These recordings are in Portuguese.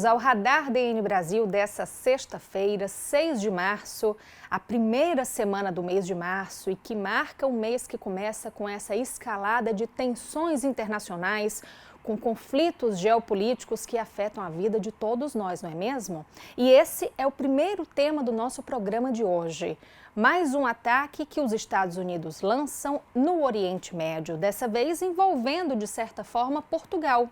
ao Radar DN Brasil dessa sexta-feira, 6 de março, a primeira semana do mês de março e que marca o mês que começa com essa escalada de tensões internacionais, com conflitos geopolíticos que afetam a vida de todos nós, não é mesmo? E esse é o primeiro tema do nosso programa de hoje. Mais um ataque que os Estados Unidos lançam no Oriente Médio, dessa vez envolvendo, de certa forma, Portugal.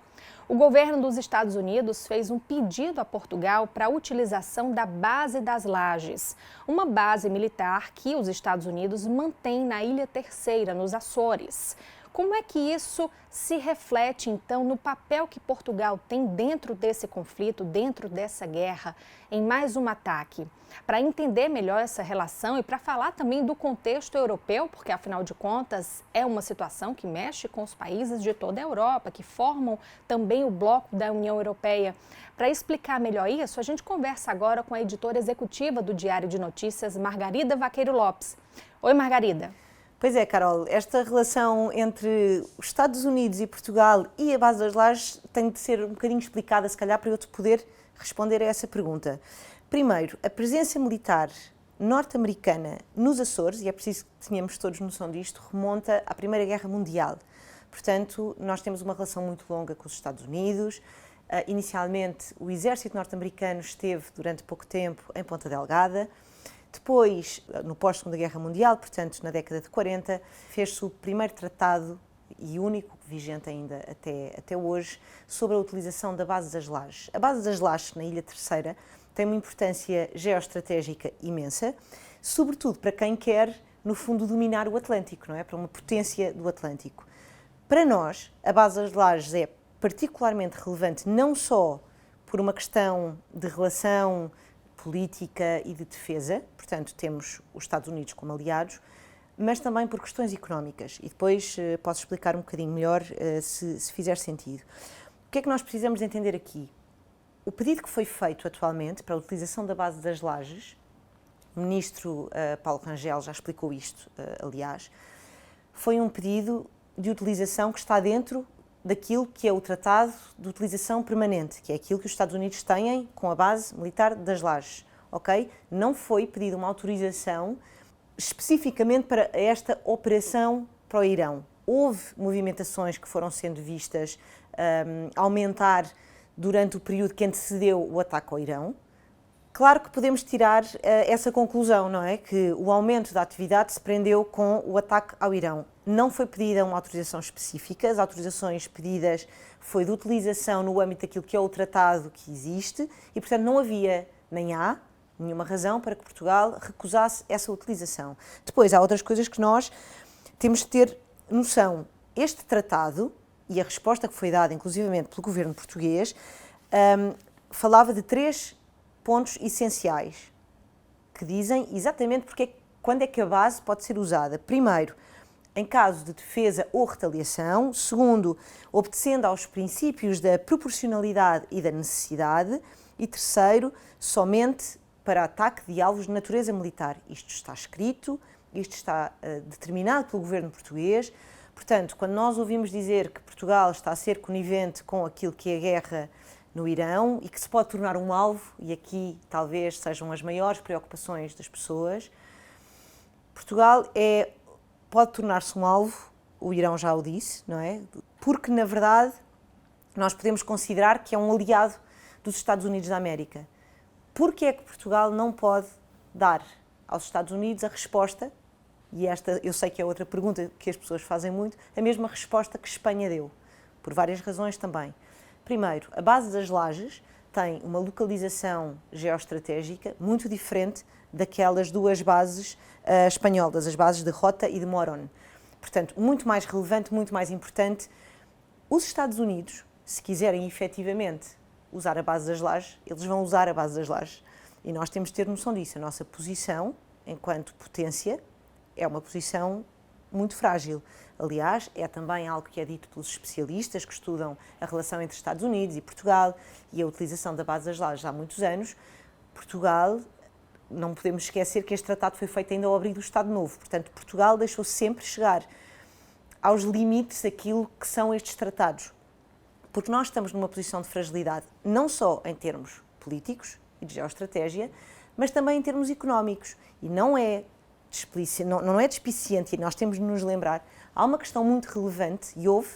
O governo dos Estados Unidos fez um pedido a Portugal para a utilização da Base das Lajes, uma base militar que os Estados Unidos mantém na Ilha Terceira, nos Açores. Como é que isso se reflete, então, no papel que Portugal tem dentro desse conflito, dentro dessa guerra, em mais um ataque? Para entender melhor essa relação e para falar também do contexto europeu, porque, afinal de contas, é uma situação que mexe com os países de toda a Europa, que formam também o bloco da União Europeia. Para explicar melhor isso, a gente conversa agora com a editora executiva do Diário de Notícias, Margarida Vaqueiro Lopes. Oi, Margarida. Pois é, Carol, esta relação entre os Estados Unidos e Portugal e a Base das Lajes tem de ser um bocadinho explicada, se calhar, para eu te poder responder a essa pergunta. Primeiro, a presença militar norte-americana nos Açores, e é preciso que tenhamos todos noção disto, remonta à Primeira Guerra Mundial. Portanto, nós temos uma relação muito longa com os Estados Unidos. Inicialmente, o exército norte-americano esteve durante pouco tempo em Ponta Delgada. Depois, no pós-Segunda Guerra Mundial, portanto, na década de 40, fez-se o primeiro tratado, e único, vigente ainda até hoje, sobre a utilização da Base das Lajes. A Base das Lajes, na Ilha Terceira, tem uma importância geoestratégica imensa, sobretudo para quem quer, no fundo, dominar o Atlântico, não é? Para uma potência do Atlântico. Para nós, a Base das Lajes é particularmente relevante não só por uma questão de relação política e de defesa, portanto temos os Estados Unidos como aliados, mas também por questões económicas, e depois posso explicar um bocadinho melhor se fizer sentido. O que é que nós precisamos de entender aqui? O pedido que foi feito atualmente para a utilização da Base das Lajes, o ministro Paulo Rangel já explicou isto, aliás, foi um pedido de utilização que está dentro daquilo que é o Tratado de Utilização Permanente, que é aquilo que os Estados Unidos têm com a base militar das Lajes, ok? Não foi pedida uma autorização especificamente para esta operação para o Irão. Houve movimentações que foram sendo vistas aumentar durante o período que antecedeu o ataque ao Irão. Claro que podemos tirar essa conclusão, não é? Que o aumento da atividade se prendeu com o ataque ao Irão. Não foi pedida uma autorização específica, as autorizações pedidas foi de utilização no âmbito daquilo que é o tratado que existe e, portanto, não havia, nem há, nenhuma razão para que Portugal recusasse essa utilização. Depois, há outras coisas que nós temos de ter noção. Este tratado, e a resposta que foi dada, inclusivamente, pelo governo português, falava de 3 pontos essenciais que dizem exatamente quando é que a base pode ser usada. Primeiro, em caso de defesa ou retaliação. Segundo, obedecendo aos princípios da proporcionalidade e da necessidade. E terceiro, somente para ataque de alvos de natureza militar. Isto está escrito, isto está determinado pelo governo português. Portanto, quando nós ouvimos dizer que Portugal está a ser conivente com aquilo que é a guerra no Irão e que se pode tornar um alvo, e aqui talvez sejam as maiores preocupações das pessoas, Portugal pode tornar-se um alvo, o Irão já o disse, não é? Porque, na verdade, nós podemos considerar que é um aliado dos Estados Unidos da América. Porque é que Portugal não pode dar aos Estados Unidos a resposta, e esta eu sei que é outra pergunta que as pessoas fazem muito, a mesma resposta que Espanha deu, por várias razões também. Primeiro, a Base das Lajes tem uma localização geoestratégica muito diferente daquelas duas bases espanholas, as bases de Rota e de Morón. Portanto, muito mais relevante, muito mais importante. Os Estados Unidos, se quiserem efetivamente usar a Base das Lajes, eles vão usar a Base das Lajes. E nós temos de ter noção disso. A nossa posição, enquanto potência, é uma posição muito frágil. Aliás, é também algo que é dito pelos especialistas que estudam a relação entre Estados Unidos e Portugal e a utilização da Base das Lajes há muitos anos. Portugal, não podemos esquecer que este tratado foi feito ainda ao abrigo do Estado Novo. Portanto, Portugal deixou sempre chegar aos limites daquilo que são estes tratados. porque nós estamos numa posição de fragilidade, não só em termos políticos e de geoestratégia, mas também em termos económicos. E não é despiciente, e nós temos de nos lembrar, há uma questão muito relevante, e houve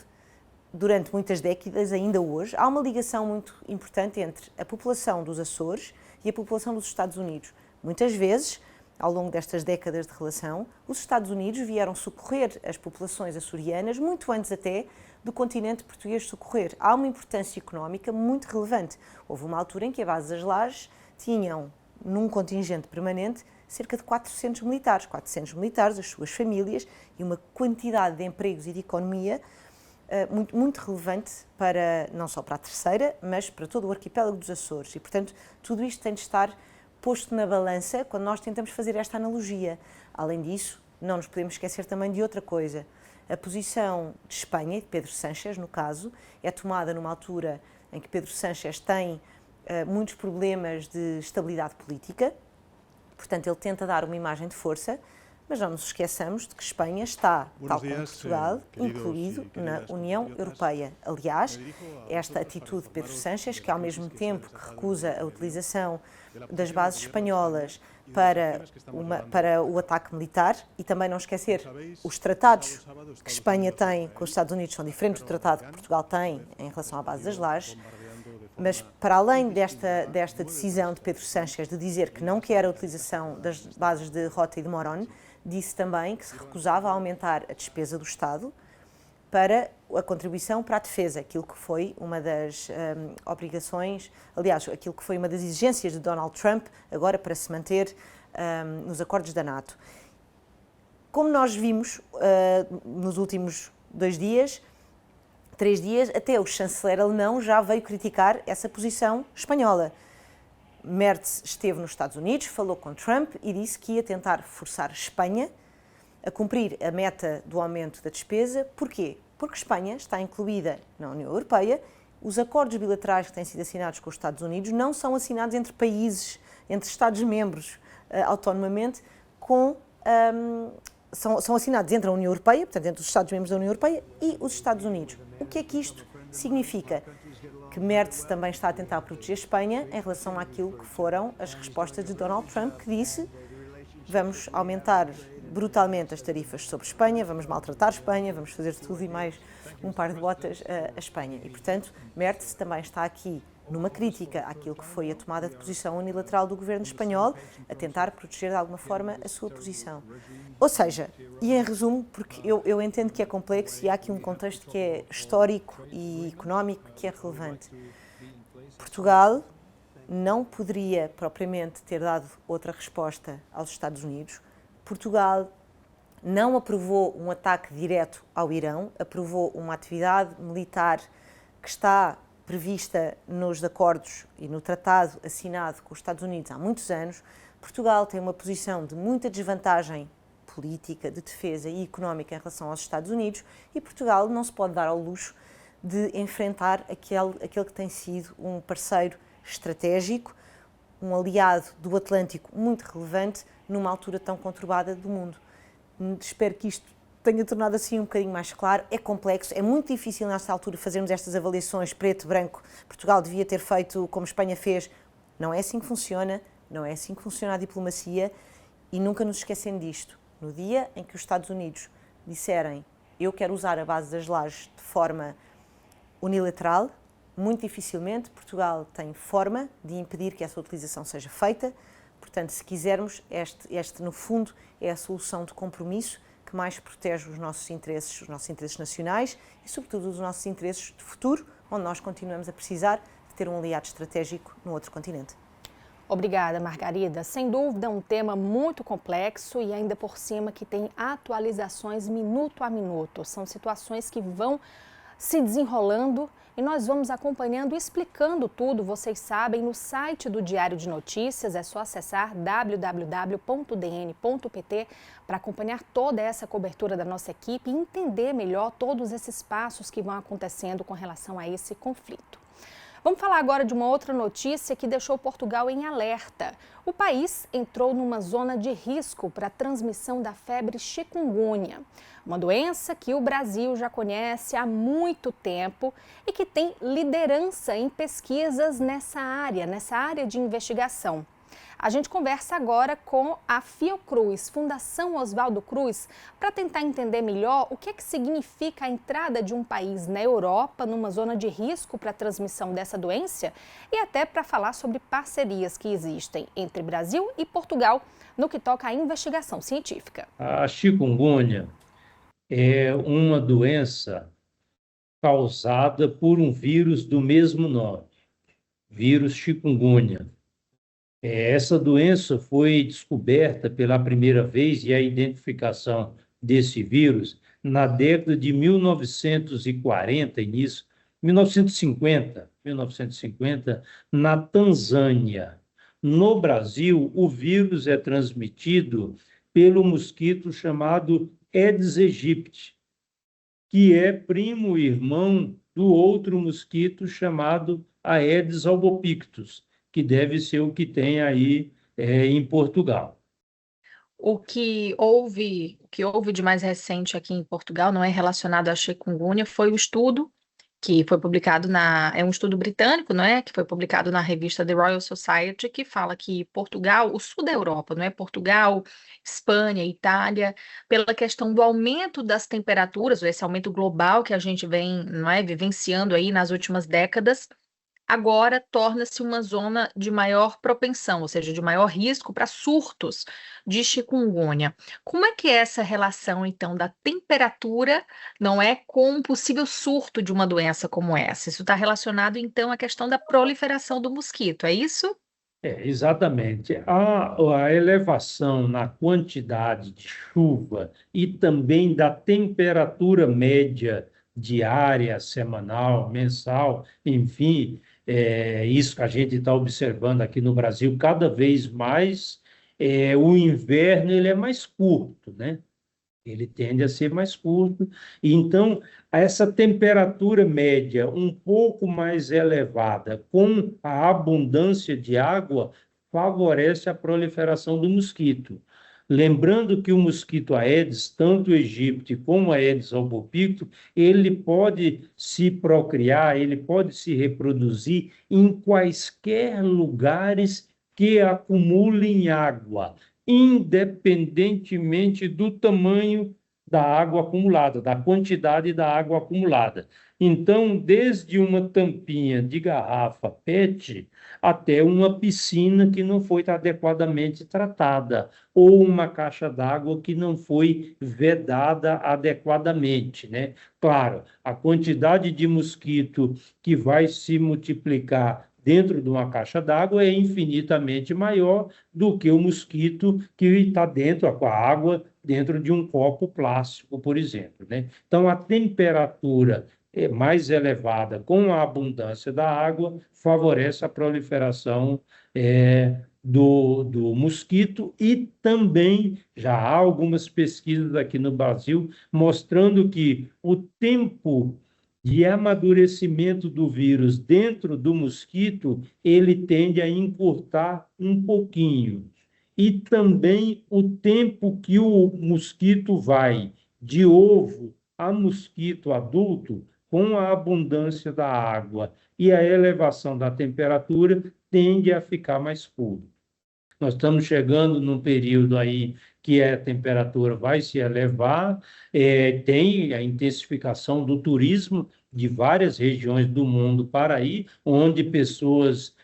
durante muitas décadas, ainda hoje, há uma ligação muito importante entre a população dos Açores e a população dos Estados Unidos. Muitas vezes, ao longo destas décadas de relação, os Estados Unidos vieram socorrer as populações açorianas, muito antes até do continente português socorrer. Há uma importância económica muito relevante. Houve uma altura em que a base das Lajes tinham, num contingente permanente, cerca de 400 militares, as suas famílias, e uma quantidade de empregos e de economia muito relevante não só para a Terceira, mas para todo o arquipélago dos Açores. E, portanto, tudo isto tem de estar posto na balança quando nós tentamos fazer esta analogia. Além disso, não nos podemos esquecer também de outra coisa. A posição de Espanha, de Pedro Sánchez, no caso, é tomada numa altura em que Pedro Sánchez tem muitos problemas de estabilidade política. Portanto, ele tenta dar uma imagem de força, mas não nos esqueçamos de que Espanha está, tal como Portugal, incluído na União Europeia. Aliás, esta atitude de Pedro Sánchez, que ao mesmo tempo que recusa a utilização das bases espanholas para o ataque militar, e também não esquecer os tratados que Espanha tem com os Estados Unidos são diferentes do tratado que Portugal tem em relação à base das Lajes. Mas, para além desta decisão de Pedro Sánchez de dizer que não quer a utilização das bases de Rota e de Morón, disse também que se recusava a aumentar a despesa do Estado para a contribuição para a defesa, aquilo que foi uma das obrigações, aliás, aquilo que foi uma das exigências de Donald Trump, agora para se manter nos acordos da NATO. Como nós vimos nos últimos 3 dias, até o chanceler alemão já veio criticar essa posição espanhola. Merz esteve nos Estados Unidos, falou com Trump e disse que ia tentar forçar a Espanha a cumprir a meta do aumento da despesa. Porquê? Porque Espanha está incluída na União Europeia. Os acordos bilaterais que têm sido assinados com os Estados Unidos não são assinados entre países, entre Estados-membros autonomamente, são assinados entre a União Europeia, portanto, entre os Estados-membros da União Europeia e os Estados Unidos. O que é que isto significa? Que Merz também está a tentar proteger a Espanha em relação àquilo que foram as respostas de Donald Trump, que disse: vamos aumentar brutalmente as tarifas sobre Espanha, vamos maltratar a Espanha, vamos fazer tudo e mais um par de botas a Espanha. E, portanto, Merz também está aqui numa crítica àquilo que foi a tomada de posição unilateral do governo espanhol, a tentar proteger de alguma forma a sua posição. Ou seja, e em resumo, porque eu entendo que é complexo e há aqui um contexto que é histórico e económico que é relevante. Portugal não poderia propriamente ter dado outra resposta aos Estados Unidos. Portugal não aprovou um ataque direto ao Irão, aprovou uma atividade militar que está prevista nos acordos e no tratado assinado com os Estados Unidos há muitos anos. Portugal tem uma posição de muita desvantagem política, de defesa e económica em relação aos Estados Unidos, e Portugal não se pode dar ao luxo de enfrentar aquele que tem sido um parceiro estratégico, um aliado do Atlântico muito relevante numa altura tão conturbada do mundo. Espero que isto tenha tornado assim um bocadinho mais claro. É complexo, é muito difícil nesta altura fazermos estas avaliações preto, branco. Portugal devia ter feito como Espanha fez. Não é assim que funciona, não é assim que funciona a diplomacia, e nunca nos esquecendo disto. No dia em que os Estados Unidos disserem eu quero usar a base das Lajes de forma unilateral, muito dificilmente Portugal tem forma de impedir que essa utilização seja feita. Portanto, se quisermos, este no fundo é a solução de compromisso que mais protege os nossos interesses nacionais e, sobretudo, os nossos interesses de futuro, onde nós continuamos a precisar de ter um aliado estratégico no outro continente. Obrigada, Margarida. Sem dúvida, um tema muito complexo e ainda por cima que tem atualizações minuto a minuto. São situações que vão se desenrolando e nós vamos acompanhando e explicando tudo, vocês sabem, no site do Diário de Notícias. É só acessar www.dn.pt para acompanhar toda essa cobertura da nossa equipe e entender melhor todos esses passos que vão acontecendo com relação a esse conflito. Vamos falar agora de uma outra notícia que deixou Portugal em alerta. O país entrou numa zona de risco para a transmissão da febre chikungunya, uma doença que o Brasil já conhece há muito tempo e que tem liderança em pesquisas nessa área de investigação. A gente conversa agora com a Fiocruz, Fundação Oswaldo Cruz, para tentar entender melhor o que significa a entrada de um país na Europa numa zona de risco para a transmissão dessa doença e até para falar sobre parcerias que existem entre Brasil e Portugal no que toca à investigação científica. A chikungunya é uma doença causada por um vírus do mesmo nome, vírus chikungunya. Essa doença foi descoberta pela primeira vez e a identificação desse vírus na década de 1940, início 1950, na Tanzânia. No Brasil, o vírus é transmitido pelo mosquito chamado Aedes aegypti, que é primo irmão do outro mosquito chamado Aedes albopictus, que deve ser o que tem aí em Portugal. O que houve de mais recente aqui em Portugal, não é relacionado à chikungunya, foi o estudo que foi publicado é um estudo britânico, não é? Que foi publicado na revista The Royal Society, que fala que Portugal, o sul da Europa, não é? Portugal, Espanha, Itália, pela questão do aumento das temperaturas, esse aumento global que a gente vem, não é, vivenciando aí nas últimas décadas, agora torna-se uma zona de maior propensão, ou seja, de maior risco para surtos de chikungunya. Como é que é essa relação, então, da temperatura, não é, com um possível surto de uma doença como essa? Isso está relacionado, então, à questão da proliferação do mosquito, é isso? Exatamente. A elevação na quantidade de chuva e também da temperatura média diária, semanal, mensal, enfim, isso que a gente está observando aqui no Brasil, cada vez mais, o inverno ele é mais curto, né? Ele tende a ser mais curto. Então, essa temperatura média um pouco mais elevada, com a abundância de água, favorece a proliferação do mosquito. Lembrando que o mosquito Aedes, tanto o Aegypti como o Aedes albopictus, ele pode se procriar, ele pode se reproduzir em quaisquer lugares que acumulem água, independentemente do tamanho da água acumulada, da quantidade da água acumulada. Então, desde uma tampinha de garrafa PET até uma piscina que não foi adequadamente tratada, ou uma caixa d'água que não foi vedada adequadamente, né? Claro, a quantidade de mosquito que vai se multiplicar dentro de uma caixa d'água é infinitamente maior do que o mosquito que está dentro com a água, dentro de um copo plástico, por exemplo, né? Então, a temperatura mais elevada com a abundância da água favorece a proliferação do mosquito e também já há algumas pesquisas aqui no Brasil mostrando que o tempo de amadurecimento do vírus dentro do mosquito, ele tende a encurtar um pouquinho. E também o tempo que o mosquito vai de ovo a mosquito adulto, com a abundância da água e a elevação da temperatura, tende a ficar mais curto. Nós estamos chegando num período aí que a temperatura vai se elevar, tem a intensificação do turismo de várias regiões do mundo para aí, onde pessoas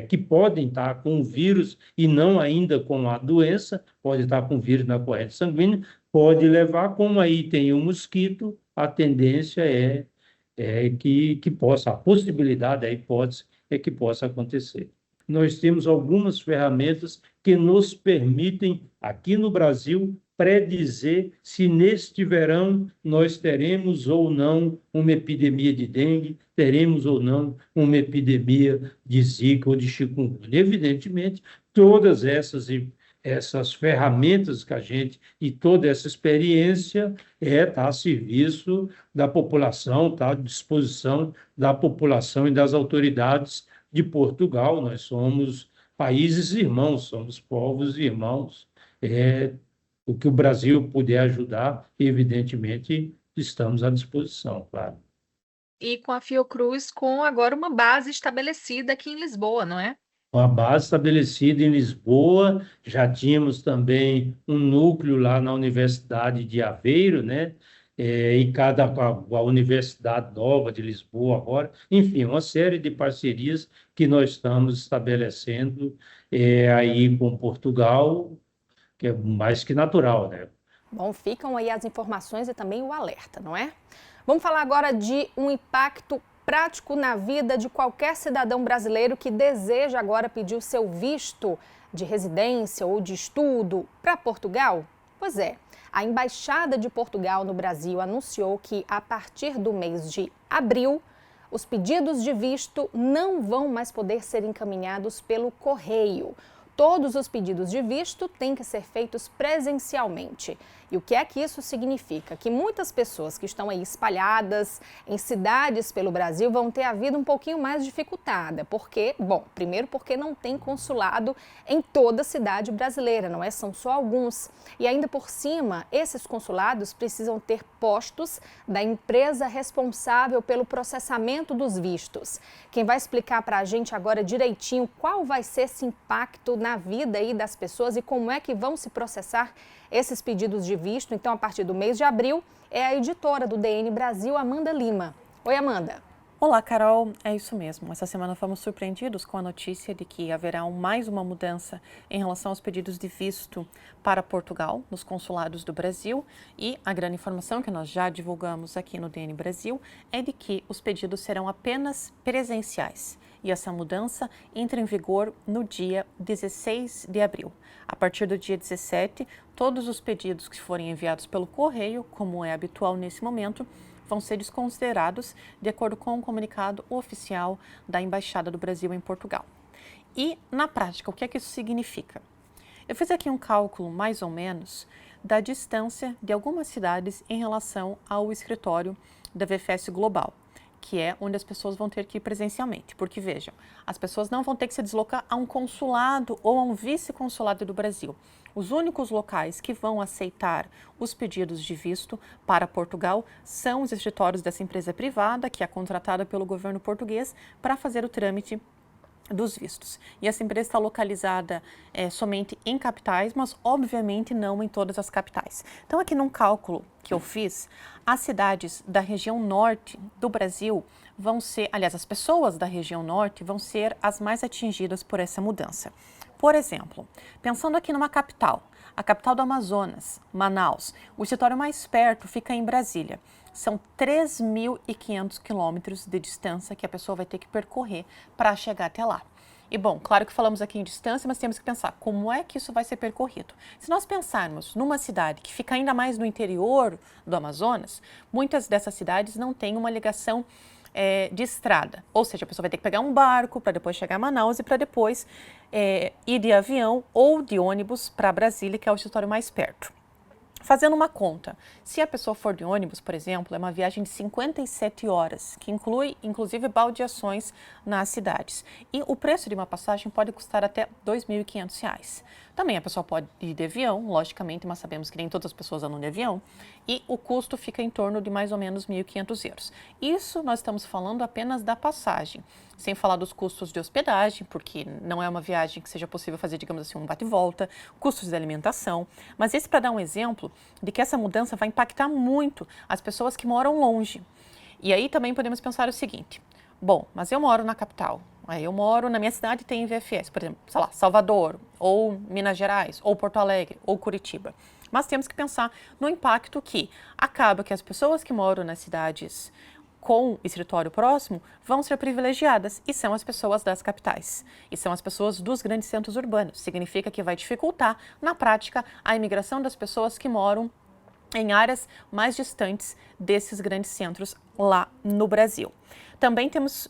que podem estar com o vírus e não ainda com a doença, pode estar com o vírus na corrente sanguínea, pode levar, como aí tem o mosquito, a tendência que possa, a possibilidade, a hipótese é que possa acontecer. Nós temos algumas ferramentas que nos permitem, aqui no Brasil, predizer se neste verão nós teremos ou não uma epidemia de dengue, teremos ou não uma epidemia de zika ou de chikungunya. Evidentemente, todas essas essas ferramentas que a gente, e toda essa experiência está a serviço da população, está à disposição da população e das autoridades de Portugal. Nós somos países irmãos, somos povos irmãos. O que o Brasil puder ajudar, evidentemente, estamos à disposição, claro. E com a Fiocruz, com agora uma base estabelecida aqui em Lisboa, não é? Uma base estabelecida em Lisboa, já tínhamos também um núcleo lá na Universidade de Aveiro, né? E a Universidade Nova de Lisboa agora, enfim, uma série de parcerias que nós estamos estabelecendo aí com Portugal, que é mais que natural, né? Bom, ficam aí as informações e também o alerta, não é? Vamos falar agora de um impacto prático na vida de qualquer cidadão brasileiro que deseja agora pedir o seu visto de residência ou de estudo para Portugal? Pois é, a Embaixada de Portugal no Brasil anunciou que a partir do mês de abril, os pedidos de visto não vão mais poder ser encaminhados pelo correio. Todos os pedidos de visto têm que ser feitos presencialmente. E o que é que isso significa? Que muitas pessoas que estão aí espalhadas em cidades pelo Brasil vão ter a vida um pouquinho mais dificultada. Porque, bom, primeiro porque não tem consulado em toda a cidade brasileira, não é? São só alguns. E ainda por cima, esses consulados precisam ter postos da empresa responsável pelo processamento dos vistos. Quem vai explicar para a gente agora direitinho qual vai ser esse impacto na vida aí das pessoas e como é que vão se processar esses pedidos de visto, então, a partir do mês de abril, é a editora do DN Brasil, Amanda Lima. Oi, Amanda. Olá, Carol. É isso mesmo. Essa semana fomos surpreendidos com a notícia de que haverá mais uma mudança em relação aos pedidos de visto para Portugal, nos consulados do Brasil. E a grande informação que nós já divulgamos aqui no DN Brasil é de que os pedidos serão apenas presenciais. E essa mudança entra em vigor no dia 16 de abril. A partir do dia 17, todos os pedidos que forem enviados pelo correio, como é habitual nesse momento, vão ser desconsiderados de acordo com o comunicado oficial da Embaixada do Brasil em Portugal. E, na prática, o que é que isso significa? Eu fiz aqui um cálculo, mais ou menos, da distância de algumas cidades em relação ao escritório da VFS Global, que é onde as pessoas vão ter que ir presencialmente. Porque, vejam, as pessoas não vão ter que se deslocar a um consulado ou a um vice-consulado do Brasil. Os únicos locais que vão aceitar os pedidos de visto para Portugal são os escritórios dessa empresa privada, que é contratada pelo governo português para fazer o trâmite dos vistos. E essa empresa está localizada somente em capitais, mas obviamente não em todas as capitais. Então, aqui num cálculo que eu fiz, as cidades da região norte do Brasil vão ser, aliás, as pessoas da região norte vão ser as mais atingidas por essa mudança. Por exemplo, pensando aqui numa capital, a capital do Amazonas, Manaus, o escritório mais perto fica em Brasília. São 3.500 quilômetros de distância que a pessoa vai ter que percorrer para chegar até lá. E bom, claro que falamos aqui em distância, mas temos que pensar como é que isso vai ser percorrido. Se nós pensarmos numa cidade que fica ainda mais no interior do Amazonas, muitas dessas cidades não têm uma ligação de estrada, ou seja, a pessoa vai ter que pegar um barco para depois chegar a Manaus e para depois ir de avião ou de ônibus para Brasília, que é o escritório mais perto. Fazendo uma conta, se a pessoa for de ônibus, por exemplo, é uma viagem de 57 horas, que inclui, inclusive, baldeações nas cidades. E o preço de uma passagem pode custar até R$ 2.500. Também a pessoa pode ir de avião, logicamente, mas sabemos que nem todas as pessoas andam de avião, e o custo fica em torno de mais ou menos R$ 1.500. Isso nós estamos falando apenas da passagem, sem falar dos custos de hospedagem, porque não é uma viagem que seja possível fazer, digamos assim, um bate e volta, custos de alimentação. Mas esse para dar um exemplo de que essa mudança vai impactar muito as pessoas que moram longe. E aí também podemos pensar o seguinte: bom, mas eu moro na capital, aí eu moro na minha cidade, tem VFS, por exemplo, sei lá, Salvador, ou Minas Gerais, ou Porto Alegre, ou Curitiba. Mas temos que pensar no impacto que acaba que as pessoas que moram nas cidades com escritório próximo vão ser privilegiadas, e são as pessoas das capitais, e são as pessoas dos grandes centros urbanos. Significa que vai dificultar, na prática, a imigração das pessoas que moram em áreas mais distantes desses grandes centros lá no Brasil. Também temos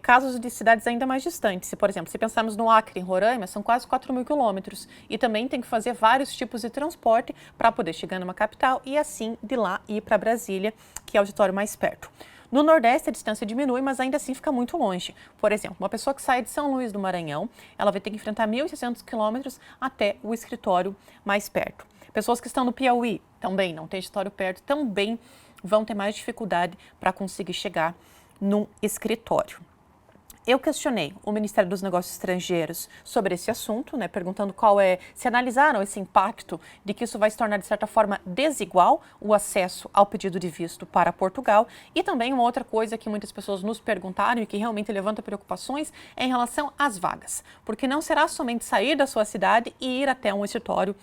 casos de cidades ainda mais distantes. Por exemplo, se pensarmos no Acre, em Roraima, são quase 4.000 quilômetros e também tem que fazer vários tipos de transporte para poder chegar numa capital e assim de lá ir para Brasília, que é o auditório mais perto. No Nordeste, a distância diminui, mas ainda assim fica muito longe. Por exemplo, uma pessoa que sai de São Luís do Maranhão, ela vai ter que enfrentar 1.600 quilômetros até o escritório mais perto. Pessoas que estão no Piauí, também não tem escritório perto, também vão ter mais dificuldade para conseguir chegar num escritório. Eu questionei o Ministério dos Negócios Estrangeiros sobre esse assunto, perguntando se analisaram esse impacto de que isso vai se tornar, de certa forma, desigual o acesso ao pedido de visto para Portugal. E também uma outra coisa que muitas pessoas nos perguntaram e que realmente levanta preocupações é em relação às vagas. Porque não será somente sair da sua cidade e ir até um escritório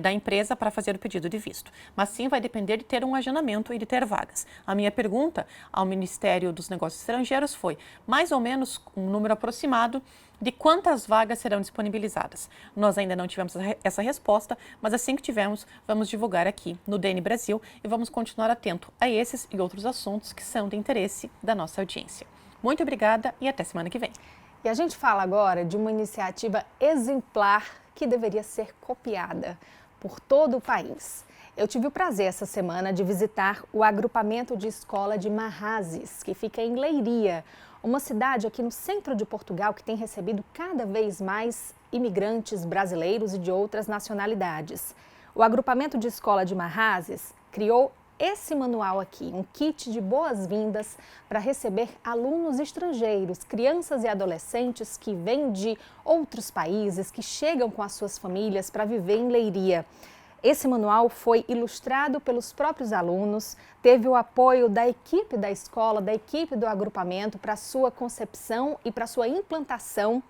da empresa para fazer o pedido de visto, mas sim vai depender de ter um agendamento e de ter vagas. A minha pergunta ao Ministério dos Negócios Estrangeiros foi mais ou menos um número aproximado de quantas vagas serão disponibilizadas. Nós ainda não tivemos essa resposta, mas assim que tivermos, vamos divulgar aqui no DN Brasil e vamos continuar atento a esses e outros assuntos que são de interesse da nossa audiência. Muito obrigada e até semana que vem. E a gente fala agora de uma iniciativa exemplar que deveria ser copiada por todo o país. Eu tive o prazer essa semana de visitar o agrupamento de escola de Marrazes, que fica em Leiria, uma cidade aqui no centro de Portugal que tem recebido cada vez mais imigrantes brasileiros e de outras nacionalidades. O agrupamento de escola de Marrazes criou esse manual aqui, um kit de boas-vindas para receber alunos estrangeiros, crianças e adolescentes que vêm de outros países, que chegam com as suas famílias para viver em Leiria. Esse manual foi ilustrado pelos próprios alunos, teve o apoio da equipe da escola, da equipe do agrupamento para sua concepção e para sua implantação.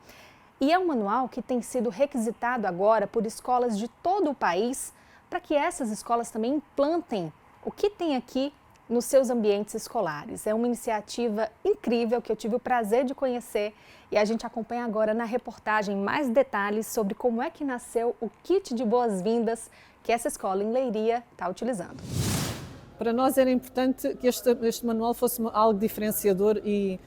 E é um manual que tem sido requisitado agora por escolas de todo o país para que essas escolas também implantem o que tem aqui nos seus ambientes escolares. É uma iniciativa incrível que eu tive o prazer de conhecer e a gente acompanha agora na reportagem mais detalhes sobre como é que nasceu o kit de boas-vindas que essa escola em Leiria está utilizando. Para nós era importante que este manual fosse algo diferenciador e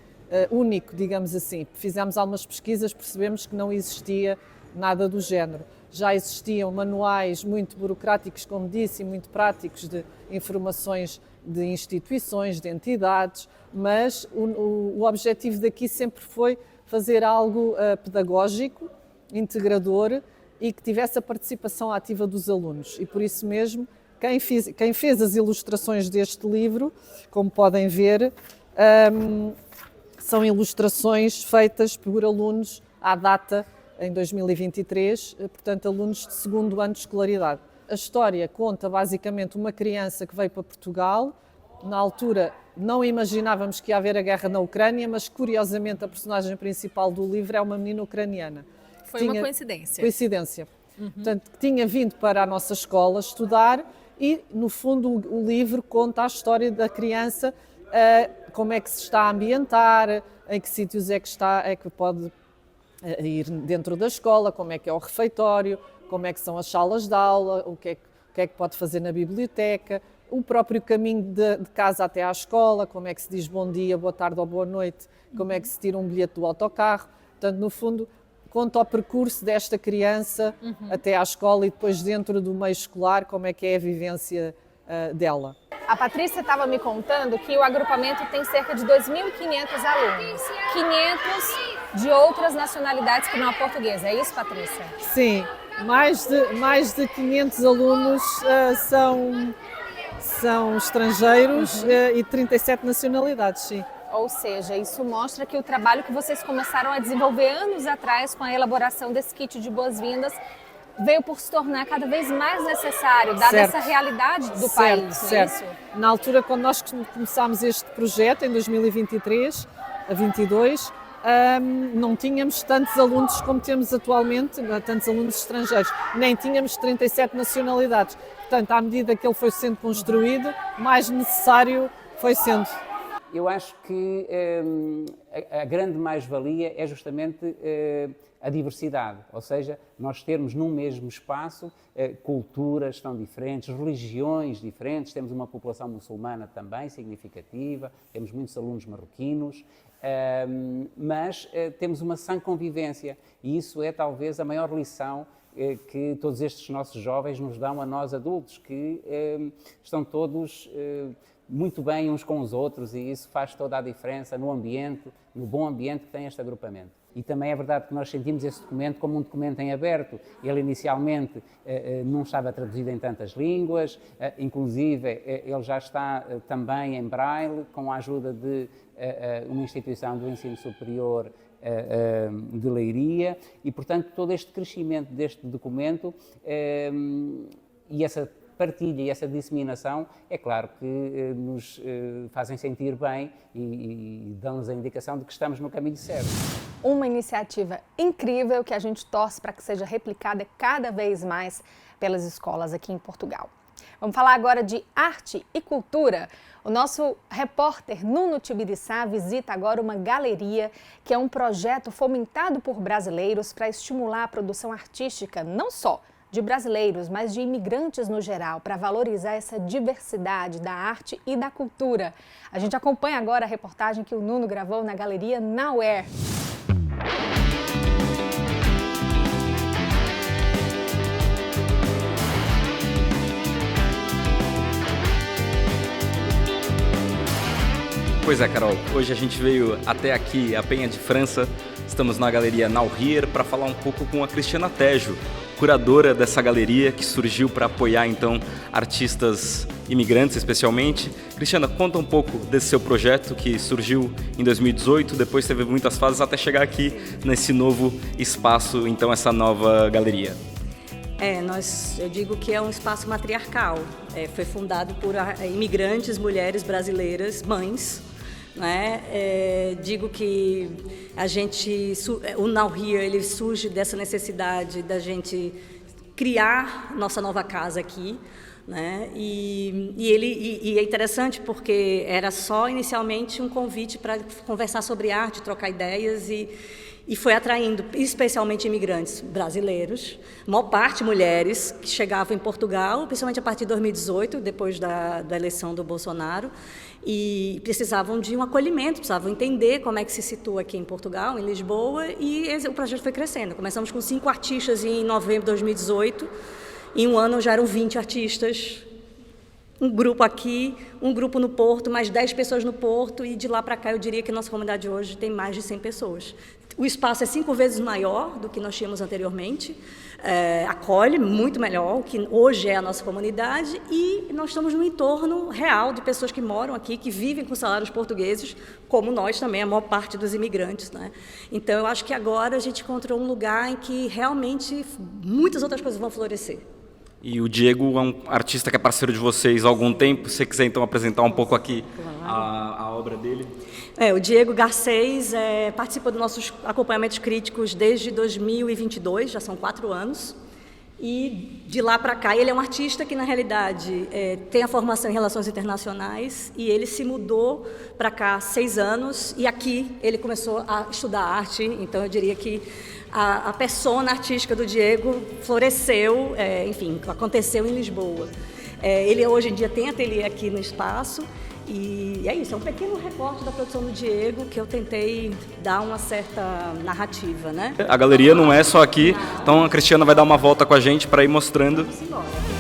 único, digamos assim. Fizemos algumas pesquisas, percebemos que não existia nada do género. Já existiam manuais muito burocráticos, como disse, e muito práticos de informações de instituições, de entidades, mas o objetivo daqui sempre foi fazer algo pedagógico, integrador e que tivesse a participação ativa dos alunos. E por isso mesmo, quem fez as ilustrações deste livro, como podem ver, são ilustrações feitas por alunos à data em 2023, portanto, alunos de segundo ano de escolaridade. A história conta basicamente uma criança que veio para Portugal. Na altura não imaginávamos que ia haver a guerra na Ucrânia, mas curiosamente a personagem principal do livro é uma menina ucraniana. Foi uma coincidência. Coincidência. Portanto, que tinha vindo para a nossa escola estudar e, no fundo, o livro conta a história da criança, como é que se está a ambientar, em que sítios é que pode ir dentro da escola, como é que é o refeitório, como é que são as salas de aula, o que é que pode fazer na biblioteca, o próprio caminho de casa até à escola, como é que se diz bom dia, boa tarde ou boa noite, como é que se tira um bilhete do autocarro. Portanto, no fundo, conta o percurso desta criança até à escola e depois dentro do meio escolar, como é que é a vivência dela. A Patrícia estava me contando que o agrupamento tem cerca de 2.500 alunos, 500 de outras nacionalidades que não a portuguesa. É isso, Patrícia? Sim, mais de 500 alunos são estrangeiros e 37 nacionalidades, sim. Ou seja, isso mostra que o trabalho que vocês começaram a desenvolver anos atrás com a elaboração desse kit de boas-vindas veio por se tornar cada vez mais necessário, dada essa realidade do país, não é isso? Na altura, quando nós começámos este projeto, em 2023 a 22, não tínhamos tantos alunos como temos atualmente, tantos alunos estrangeiros, nem tínhamos 37 nacionalidades. Portanto, à medida que ele foi sendo construído, mais necessário foi sendo. Eu acho que a grande mais-valia é justamente a diversidade, ou seja, nós termos num mesmo espaço culturas tão diferentes, religiões diferentes, temos uma população muçulmana também significativa, temos muitos alunos marroquinos, mas temos uma sã convivência e isso é talvez a maior lição que todos estes nossos jovens nos dão a nós adultos, que estão todos muito bem uns com os outros e isso faz toda a diferença no ambiente, no bom ambiente que tem este agrupamento. E também é verdade que nós sentimos esse documento como um documento em aberto. Ele inicialmente não estava traduzido em tantas línguas, inclusive ele já está também em braille, com a ajuda de uma instituição do ensino superior de Leiria e, portanto, todo este crescimento deste documento e essa partilha e essa disseminação, é claro que nos fazem sentir bem e dão-nos a indicação de que estamos no caminho certo. Uma iniciativa incrível que a gente torce para que seja replicada cada vez mais pelas escolas aqui em Portugal. Vamos falar agora de arte e cultura. O nosso repórter Nuno Tibiriçá visita agora uma galeria que é um projeto fomentado por brasileiros para estimular a produção artística, não só de brasileiros, mas de imigrantes no geral, para valorizar essa diversidade da arte e da cultura. A gente acompanha agora a reportagem que o Nuno gravou na Galeria Nowhere. Pois é, Carol, hoje a gente veio até aqui, a Penha de França, estamos na Galeria Nowhere para falar um pouco com a Cristiana Tejo, curadora dessa galeria que surgiu para apoiar então artistas imigrantes especialmente. Cristiana, conta um pouco desse seu projeto que surgiu em 2018, depois teve muitas fases até chegar aqui nesse novo espaço, então essa nova galeria. Eu digo que é um espaço matriarcal, foi fundado por imigrantes, mulheres brasileiras, mães, né? Digo que o Nowhere ele surge dessa necessidade da gente criar nossa nova casa aqui, né? E é interessante porque era só inicialmente um convite para conversar sobre arte, trocar ideias e foi atraindo especialmente imigrantes brasileiros, a maior parte mulheres que chegavam em Portugal, principalmente a partir de 2018, depois da eleição do Bolsonaro, e precisavam de um acolhimento, precisavam entender como é que se situa aqui em Portugal, em Lisboa, e o projeto foi crescendo. Começamos com 5 artistas em novembro de 2018, em um ano já eram 20 artistas, um grupo aqui, um grupo no Porto, mais 10 pessoas no Porto, e de lá para cá eu diria que a nossa comunidade hoje tem mais de 100 pessoas. O espaço é 5 vezes maior do que nós tínhamos anteriormente, acolhe muito melhor o que hoje é a nossa comunidade e nós estamos no entorno real de pessoas que moram aqui, que vivem com salários portugueses, como nós também, a maior parte dos imigrantes, né? Então eu acho que agora a gente encontrou um lugar em que realmente muitas outras coisas vão florescer. E o Diego é um artista que é parceiro de vocês há algum tempo. Se você quiser então apresentar um pouco aqui a obra dele. O Diego Garcês participa dos nossos acompanhamentos críticos desde 2022, já são 4 anos. E de lá para cá, ele é um artista que, na realidade, tem a formação em Relações Internacionais e ele se mudou para cá há 6 anos e aqui ele começou a estudar arte, então eu diria que a persona artística do Diego floresceu, enfim, aconteceu em Lisboa. Ele hoje em dia tem ateliê aqui no espaço e é isso, é um pequeno recorte da produção do Diego que eu tentei dar uma certa narrativa, né? A galeria não é só aqui, então a Cristiana vai dar uma volta com a gente para ir mostrando. Vamos embora.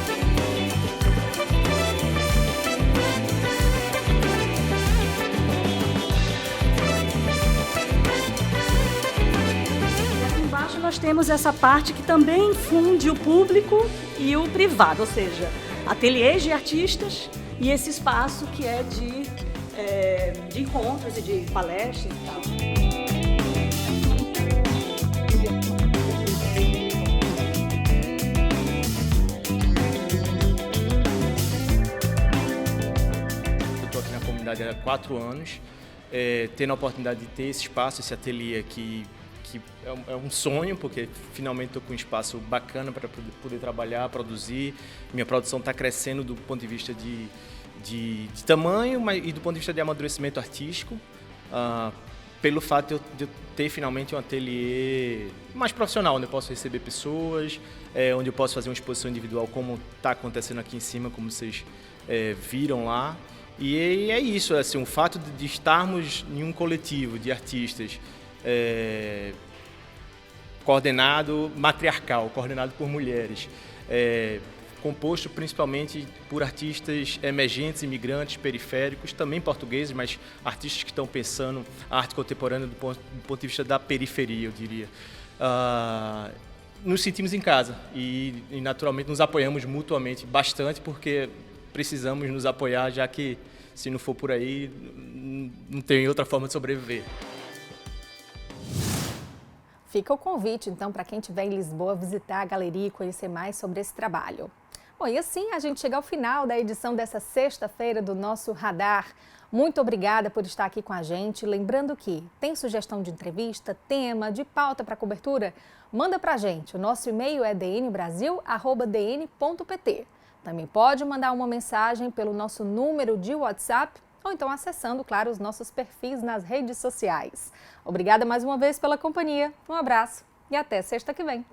Nós temos essa parte que também funde o público e o privado, ou seja, ateliês de artistas e esse espaço que é de encontros e de palestras e tal. Eu estou aqui na comunidade há 4 anos, tendo a oportunidade de ter esse espaço, esse ateliê aqui, que é um sonho, porque finalmente estou com um espaço bacana para poder trabalhar, produzir. Minha produção está crescendo do ponto de vista de tamanho e do ponto de vista de amadurecimento artístico. pelo fato de eu ter finalmente um ateliê mais profissional, onde eu posso receber pessoas, onde eu posso fazer uma exposição individual como está acontecendo aqui em cima, como vocês viram lá. E é isso, assim, o fato de estarmos em um coletivo de artistas coordenado matriarcal, coordenado por mulheres, composto principalmente por artistas emergentes, imigrantes, periféricos, também portugueses, mas artistas que estão pensando a arte contemporânea do ponto de vista da periferia, eu diria. Nos sentimos em casa e naturalmente nos apoiamos mutuamente bastante, porque precisamos nos apoiar, já que se não for por aí, não tem outra forma de sobreviver. Fica o convite, então, para quem estiver em Lisboa, visitar a galeria e conhecer mais sobre esse trabalho. Bom, e assim a gente chega ao final da edição dessa sexta-feira do nosso Radar. Muito obrigada por estar aqui com a gente. Lembrando que tem sugestão de entrevista, tema, de pauta para cobertura? Manda para a gente. O nosso e-mail é dnbrasil@dn.pt. Também pode mandar uma mensagem pelo nosso número de WhatsApp ou então acessando, claro, os nossos perfis nas redes sociais. Obrigada mais uma vez pela companhia, um abraço e até sexta que vem.